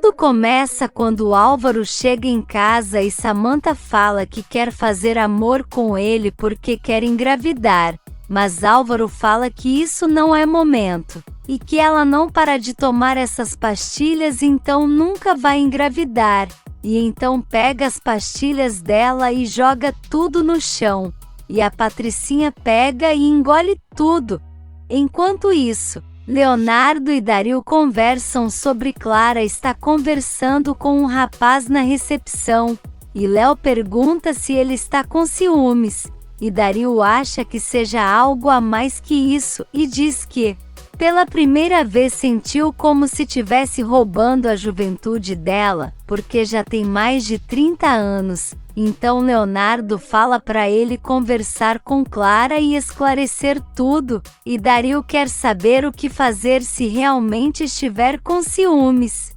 Tudo começa quando Álvaro chega em casa e Samantha fala que quer fazer amor com ele porque quer engravidar, mas Álvaro fala que isso não é momento, e que ela não para de tomar essas pastilhas então nunca vai engravidar, e então pega as pastilhas dela e joga tudo no chão, e a Patricinha pega e engole tudo. Enquanto isso, Leonardo e Dario conversam sobre Clara está conversando com um rapaz na recepção, e Léo pergunta se ele está com ciúmes, e Dario acha que seja algo a mais que isso e diz que, pela primeira vez sentiu como se tivesse roubando a juventude dela, porque já tem mais de 30 anos. Então Leonardo fala para ele conversar com Clara e esclarecer tudo, e Dario quer saber o que fazer se realmente estiver com ciúmes.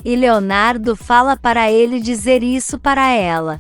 E Leonardo fala para ele dizer isso para ela.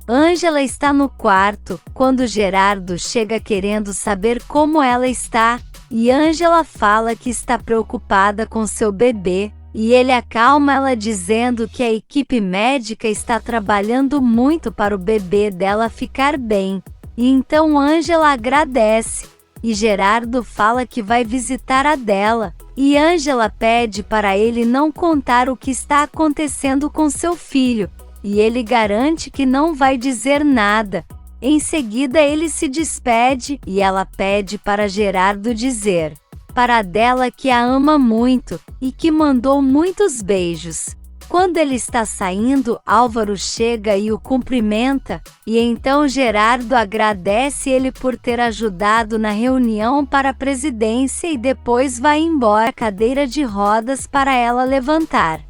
Ângela está no quarto, quando Gerardo chega querendo saber como ela está, e Ângela fala que está preocupada com seu bebê, e ele acalma ela dizendo que a equipe médica está trabalhando muito para o bebê dela ficar bem, e então Ângela agradece, e Gerardo fala que vai visitar a dela, e Ângela pede para ele não contar o que está acontecendo com seu filho, e ele garante que não vai dizer nada. Em seguida ele se despede, e ela pede para Gerardo dizer para a dela que a ama muito, e que mandou muitos beijos. Quando ele está saindo, Álvaro chega e o cumprimenta, e então Gerardo agradece ele por ter ajudado na reunião para a presidência e depois vai embora a cadeira de rodas para ela levantar.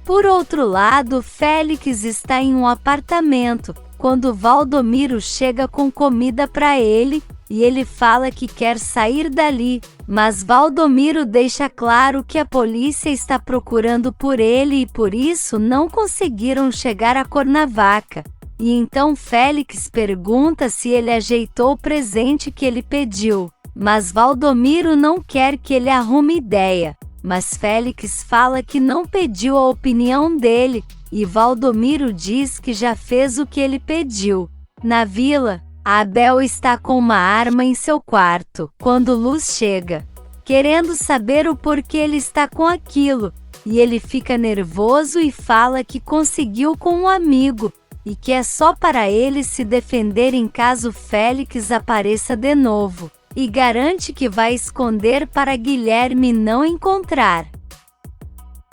Por outro lado, Félix está em um apartamento, quando Valdomiro chega com comida para ele, e ele fala que quer sair dali, mas Valdomiro deixa claro que a polícia está procurando por ele e por isso não conseguiram chegar à Cuernavaca. E então Félix pergunta se ele ajeitou o presente que ele pediu, mas Valdomiro não quer que ele arrume ideia, mas Félix fala que não pediu a opinião dele, e Valdomiro diz que já fez o que ele pediu. Na vila, a Abel está com uma arma em seu quarto, quando Luz chega, querendo saber o porquê ele está com aquilo, e ele fica nervoso e fala que conseguiu com um amigo, e que é só para ele se defender em caso Félix apareça de novo, e garante que vai esconder para Guilherme não encontrar.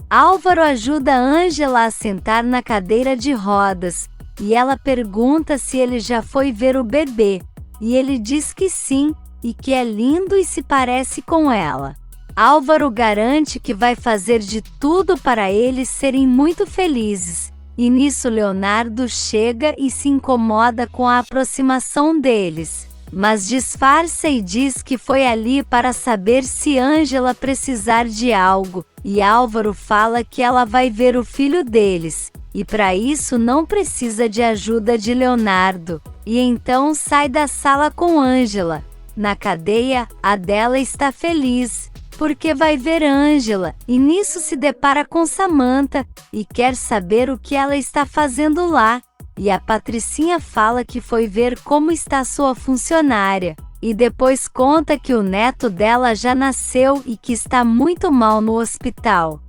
Álvaro ajuda Ângela a sentar na cadeira de rodas, e ela pergunta se ele já foi ver o bebê, e ele diz que sim, e que é lindo e se parece com ela. Álvaro garante que vai fazer de tudo para eles serem muito felizes, e nisso Leonardo chega e se incomoda com a aproximação deles, mas disfarça e diz que foi ali para saber se Ângela precisar de algo, e Álvaro fala que ela vai ver o filho deles, e para isso não precisa de ajuda de Leonardo, e então sai da sala com Ângela. Na cadeia, a dela está feliz, porque vai ver Ângela, e nisso se depara com Samantha, e quer saber o que ela está fazendo lá, e a Patricinha fala que foi ver como está sua funcionária, e depois conta que o neto dela já nasceu e que está muito mal no hospital.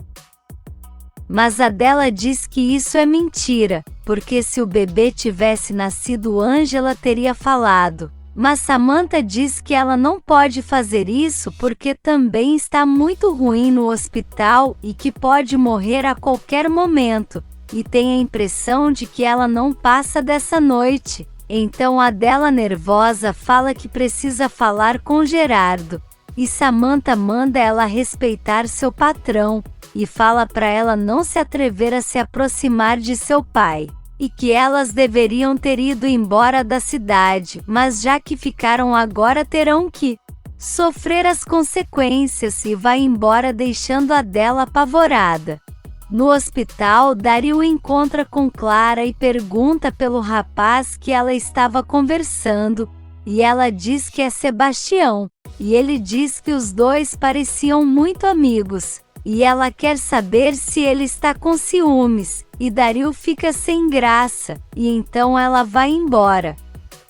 Mas a dela diz que isso é mentira, porque se o bebê tivesse nascido Ângela teria falado. Mas Samantha diz que ela não pode fazer isso porque também está muito ruim no hospital e que pode morrer a qualquer momento, e tem a impressão de que ela não passa dessa noite. Então a dela nervosa fala que precisa falar com Gerardo, e Samantha manda ela respeitar seu patrão, e fala para ela não se atrever a se aproximar de seu pai, e que elas deveriam ter ido embora da cidade, mas já que ficaram agora terão que sofrer as consequências, e vai embora deixando a dela apavorada. No hospital, Dario encontra com Clara e pergunta pelo rapaz que ela estava conversando, e ela diz que é Sebastião, e ele diz que os dois pareciam muito amigos. e ela quer saber se ele está com ciúmes, e Dario fica sem graça, e então ela vai embora.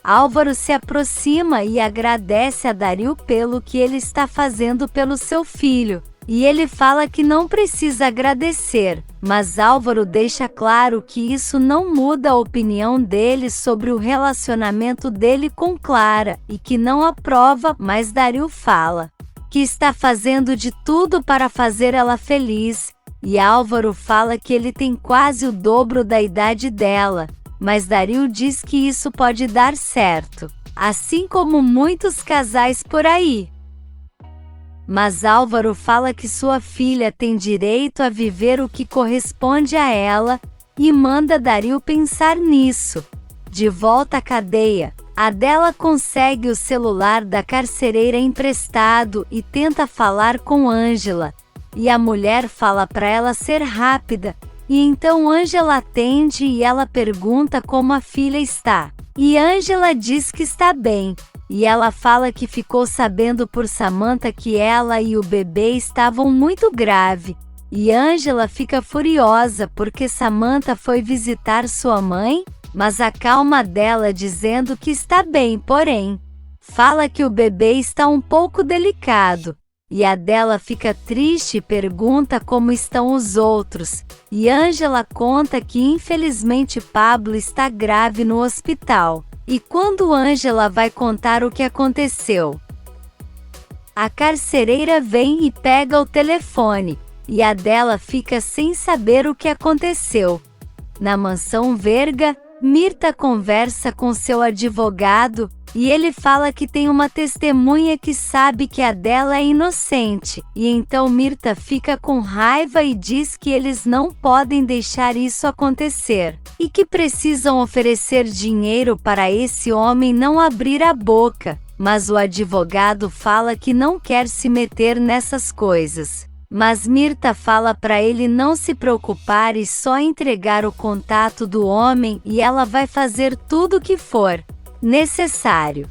Álvaro se aproxima e agradece a Dario pelo que ele está fazendo pelo seu filho, e ele fala que não precisa agradecer, mas Álvaro deixa claro que isso não muda a opinião dele sobre o relacionamento dele com Clara, e que não aprova, mas Dario fala que está fazendo de tudo para fazer ela feliz, e Álvaro fala que ele tem quase o dobro da idade dela, mas Dario diz que isso pode dar certo, assim como muitos casais por aí. Mas Álvaro fala que sua filha tem direito a viver o que corresponde a ela, e manda Dario pensar nisso. De volta à cadeia, Adela consegue o celular da carcereira emprestado e tenta falar com Ângela, e a mulher fala para ela ser rápida, e então Ângela atende e ela pergunta como a filha está. E Ângela diz que está bem, e ela fala que ficou sabendo por Samantha que ela e o bebê estavam muito grave, e Ângela fica furiosa porque Samantha foi visitar sua mãe, mas acalma dela dizendo que está bem, porém fala que o bebê está um pouco delicado, e Adela fica triste e pergunta como estão os outros, e Ângela conta que infelizmente Pablo está grave no hospital. E quando Ângela vai contar o que aconteceu, a carcereira vem e pega o telefone, e Adela fica sem saber o que aconteceu. Na mansão Verga, Mirta conversa com seu advogado, e ele fala que tem uma testemunha que sabe que Adela é inocente, e então Mirta fica com raiva e diz que eles não podem deixar isso acontecer, e que precisam oferecer dinheiro para esse homem não abrir a boca, mas o advogado fala que não quer se meter nessas coisas. Mas Mirta fala para ele não se preocupar e só entregar o contato do homem e ela vai fazer tudo o que for necessário.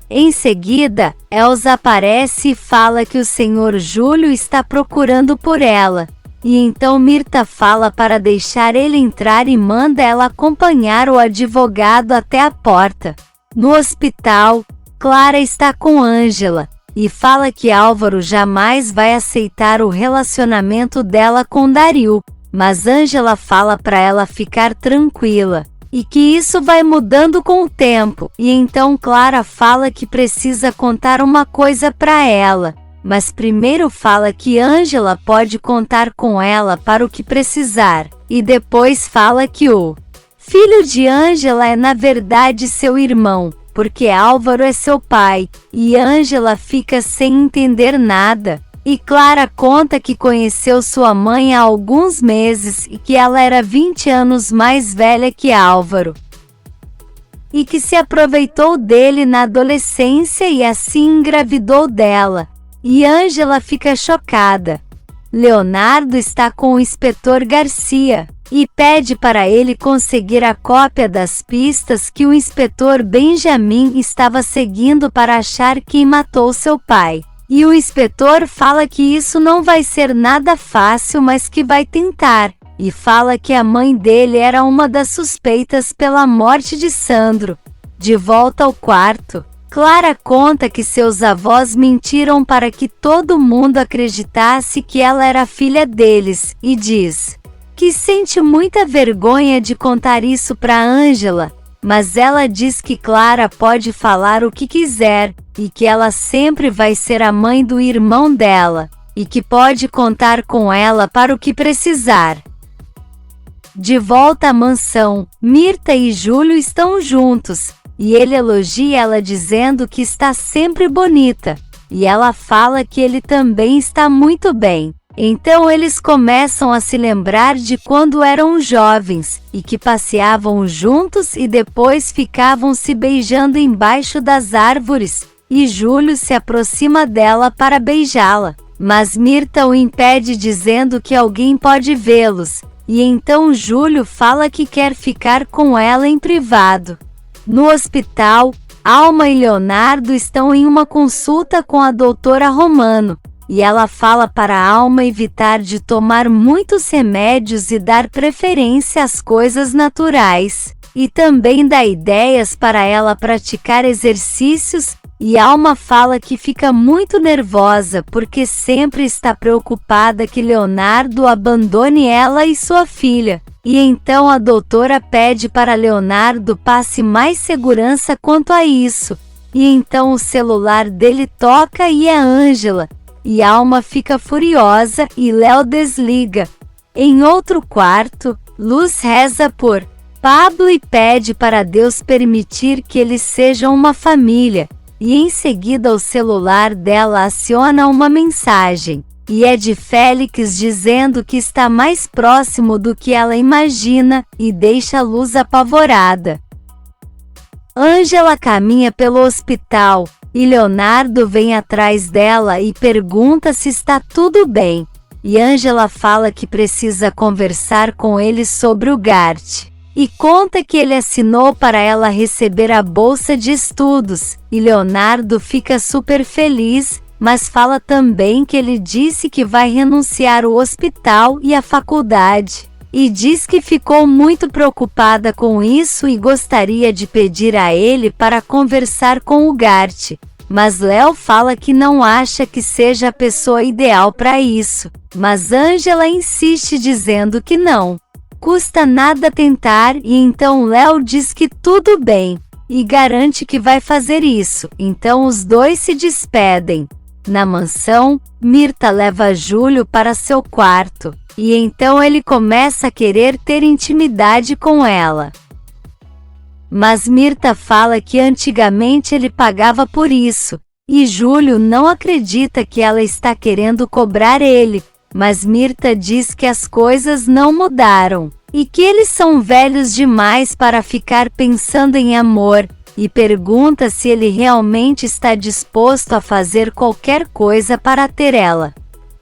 Em seguida, Elsa aparece e fala que o senhor Júlio está procurando por ela, e então Mirta fala para deixar ele entrar e manda ela acompanhar o advogado até a porta. No hospital, Clara está com Ângela, e fala que Álvaro jamais vai aceitar o relacionamento dela com Dario, mas Ângela fala para ela ficar tranquila, e que isso vai mudando com o tempo, e então Clara fala que precisa contar uma coisa para ela, mas primeiro fala que Ângela pode contar com ela para o que precisar, e depois fala que o filho de Ângela é na verdade seu irmão, porque Álvaro é seu pai, e Ângela fica sem entender nada, e Clara conta que conheceu sua mãe há alguns meses e que ela era 20 anos mais velha que Álvaro, e que se aproveitou dele na adolescência e assim engravidou dela, e Ângela fica chocada. Leonardo está com o inspetor Garcia, e pede para ele conseguir a cópia das pistas que o inspetor Benjamin estava seguindo para achar quem matou seu pai. E o inspetor fala que isso não vai ser nada fácil, mas que vai tentar, e fala que a mãe dele era uma das suspeitas pela morte de Sandro. De volta ao quarto, Clara conta que seus avós mentiram para que todo mundo acreditasse que ela era filha deles, e diz que sente muita vergonha de contar isso para Ângela, mas ela diz que Clara pode falar o que quiser, e que ela sempre vai ser a mãe do irmão dela, e que pode contar com ela para o que precisar. De volta à mansão, Mirta e Júlio estão juntos, e ele elogia ela dizendo que está sempre bonita, e ela fala que ele também está muito bem. Então eles começam a se lembrar de quando eram jovens, e que passeavam juntos e depois ficavam se beijando embaixo das árvores, e Júlio se aproxima dela para beijá-la, mas Mirta o impede dizendo que alguém pode vê-los, e então Júlio fala que quer ficar com ela em privado. No hospital, Alma e Leonardo estão em uma consulta com a doutora Romano, e ela fala para a Alma evitar de tomar muitos remédios e dar preferência às coisas naturais, e também dá ideias para ela praticar exercícios, e Alma fala que fica muito nervosa porque sempre está preocupada que Leonardo abandone ela e sua filha. E então a doutora pede para Leonardo passe mais segurança quanto a isso. E então o celular dele toca e é Ângela. E Alma fica furiosa e Léo desliga. Em outro quarto, Luz reza por Pablo e pede para Deus permitir que eles sejam uma família. E em seguida o celular dela aciona uma mensagem. E é de Félix dizendo que está mais próximo do que ela imagina, e deixa Luz apavorada. Ângela caminha pelo hospital, e Leonardo vem atrás dela e pergunta se está tudo bem. E Ângela fala que precisa conversar com ele sobre o Gart. E conta que ele assinou para ela receber a bolsa de estudos, e Leonardo fica super feliz, mas fala também que ele disse que vai renunciar o hospital e a faculdade. E diz que ficou muito preocupada com isso e gostaria de pedir a ele para conversar com o Gart. Mas Léo fala que não acha que seja a pessoa ideal para isso. Mas Ângela insiste dizendo que não custa nada tentar, e então Léo diz que tudo bem, e garante que vai fazer isso. Então os dois se despedem. Na mansão, Mirta leva Júlio para seu quarto, e então ele começa a querer ter intimidade com ela. Mas Mirta fala que antigamente ele pagava por isso, e Júlio não acredita que ela está querendo cobrar ele, mas Mirta diz que as coisas não mudaram, e que eles são velhos demais para ficar pensando em amor, e pergunta se ele realmente está disposto a fazer qualquer coisa para ter ela.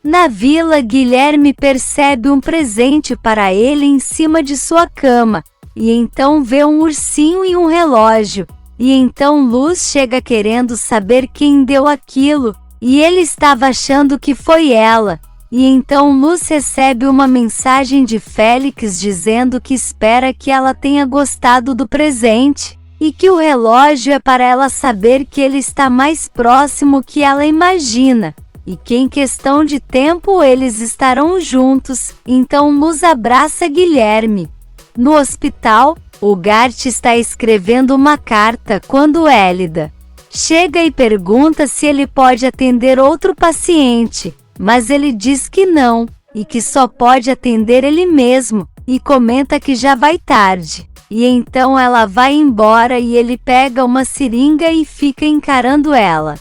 Na vila, Guilherme percebe um presente para ele em cima de sua cama, e então vê um ursinho e um relógio, e então Luz chega querendo saber quem deu aquilo, e ele estava achando que foi ela. E então Luz recebe uma mensagem de Félix dizendo que espera que ela tenha gostado do presente, e que o relógio é para ela saber que ele está mais próximo que ela imagina, e que em questão de tempo eles estarão juntos. Então Luz abraça Guilherme. No hospital, o Gart está escrevendo uma carta quando Hélida chega e pergunta se ele pode atender outro paciente. Mas ele diz que não, e que só pode atender ele mesmo, e comenta que já vai tarde. E então ela vai embora e ele pega uma seringa e fica encarando ela.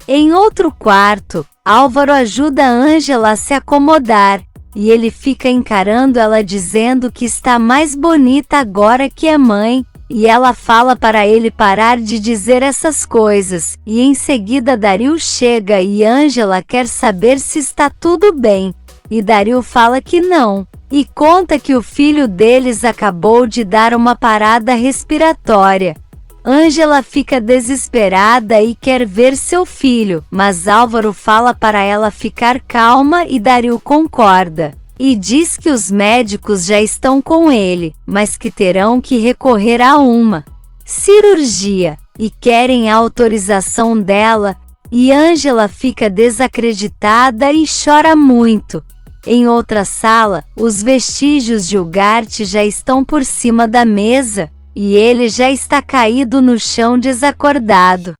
Em outro quarto, Álvaro ajuda Ângela a se acomodar, e ele fica encarando ela dizendo que está mais bonita agora que é mãe, e ela fala para ele parar de dizer essas coisas, e em seguida Dario chega e Ângela quer saber se está tudo bem, e Dario fala que não, e conta que o filho deles acabou de dar uma parada respiratória. Ângela fica desesperada e quer ver seu filho, mas Álvaro fala para ela ficar calma e Dario concorda. E diz que os médicos já estão com ele, mas que terão que recorrer a uma cirurgia, e querem a autorização dela, e Ângela fica desacreditada e chora muito. Em outra sala, os vestígios de Ugarte já estão por cima da mesa, e ele já está caído no chão desacordado.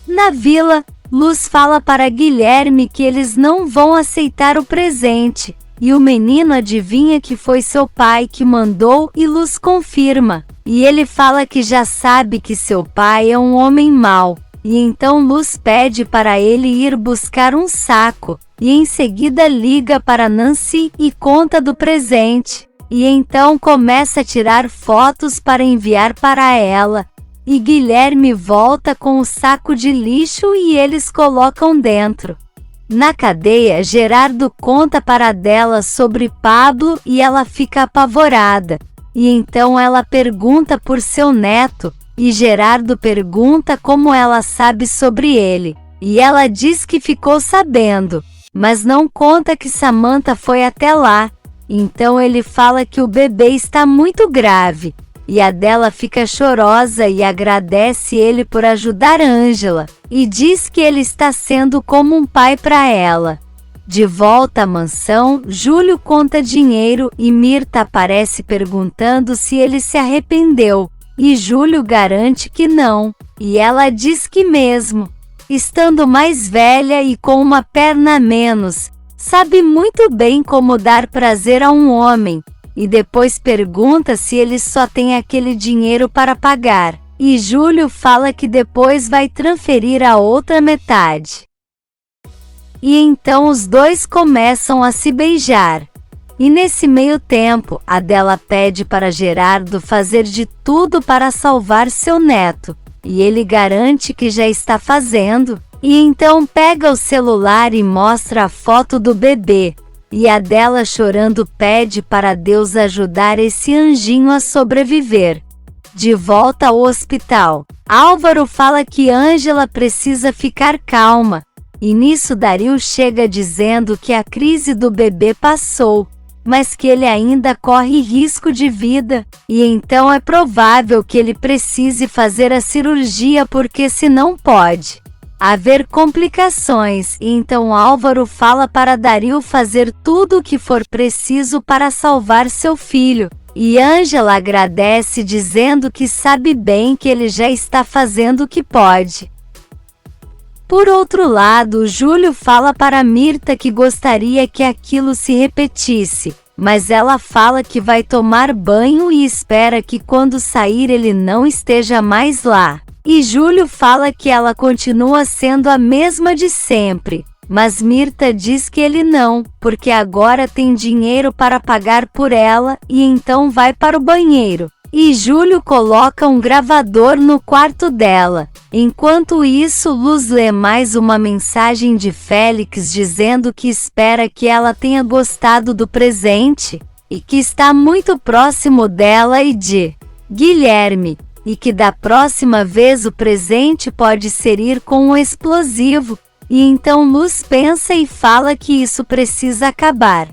Na vila, Luz fala para Guilherme que eles não vão aceitar o presente, e o menino adivinha que foi seu pai que mandou e Luz confirma. E ele fala que já sabe que seu pai é um homem mau, e então Luz pede para ele ir buscar um saco, e em seguida liga para Nancy e conta do presente, e então começa a tirar fotos para enviar para ela. E Guilherme volta com o saco de lixo e eles colocam dentro. Na cadeia, Gerardo conta para Adela sobre Pablo e ela fica apavorada. E então ela pergunta por seu neto, e Gerardo pergunta como ela sabe sobre ele. e ela diz que ficou sabendo, mas não conta que Samantha foi até lá. Então ele fala que o bebê está muito grave, e a dela fica chorosa e agradece ele por ajudar Angela, e diz que ele está sendo como um pai para ela. De volta à mansão, Júlio conta dinheiro e Mirta aparece perguntando se ele se arrependeu, e Júlio garante que não, e ela diz que mesmo estando mais velha e com uma perna a menos, sabe muito bem como dar prazer a um homem, e depois pergunta se ele só tem aquele dinheiro para pagar, e Júlio fala que depois vai transferir a outra metade. E então os dois começam a se beijar. E nesse meio tempo, Adela pede para Gerardo fazer de tudo para salvar seu neto, e ele garante que já está fazendo, e então pega o celular e mostra a foto do bebê, e Adela chorando pede para Deus ajudar esse anjinho a sobreviver. De volta ao hospital, Álvaro fala que Ângela precisa ficar calma, e nisso Dario chega dizendo que a crise do bebê passou, mas que ele ainda corre risco de vida, e então é provável que ele precise fazer a cirurgia porque senão pode haver complicações, e então Álvaro fala para Dario fazer tudo o que for preciso para salvar seu filho, e Ângela agradece dizendo que sabe bem que ele já está fazendo o que pode. Por outro lado, Júlio fala para Mirta que gostaria que aquilo se repetisse, mas ela fala que vai tomar banho e espera que quando sair ele não esteja mais lá. E Júlio fala que ela continua sendo a mesma de sempre, mas Mirta diz que ele não, porque agora tem dinheiro para pagar por ela, e então vai para o banheiro. E Júlio coloca um gravador no quarto dela. Enquanto isso, Luz lê mais uma mensagem de Félix dizendo que espera que ela tenha gostado do presente, e que está muito próximo dela e de Guilherme, e que da próxima vez o presente pode ser ir com um explosivo, e então Luz pensa e fala que isso precisa acabar.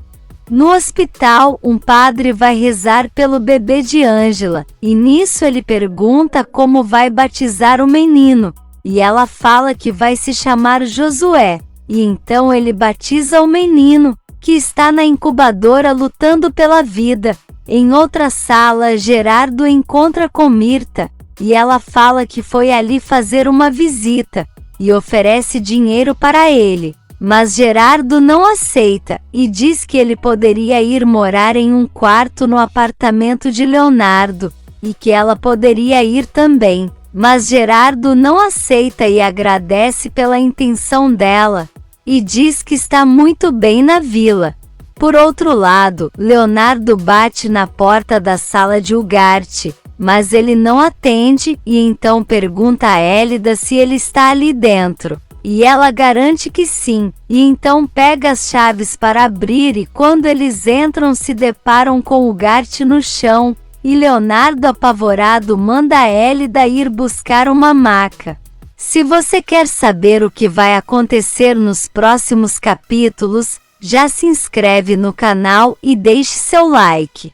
No hospital, um padre vai rezar pelo bebê de Ângela, e nisso ele pergunta como vai batizar o menino, e ela fala que vai se chamar Josué, e então ele batiza o menino, que está na incubadora lutando pela vida. Em outra sala, Gerardo encontra com Mirta, e ela fala que foi ali fazer uma visita, e oferece dinheiro para ele. Mas Gerardo não aceita, e diz que ele poderia ir morar em um quarto no apartamento de Leonardo, e que ela poderia ir também. Mas Gerardo não aceita e agradece pela intenção dela, e diz que está muito bem na vila. Por outro lado, Leonardo bate na porta da sala de Ugarte, mas ele não atende, e então pergunta a Hélida se ele está ali dentro. E ela garante que sim, e então pega as chaves para abrir, e quando eles entram se deparam com Ugarte no chão, e Leonardo apavorado manda a Hélida ir buscar uma maca. Se você quer saber o que vai acontecer nos próximos capítulos, já se inscreve no canal e deixe seu like.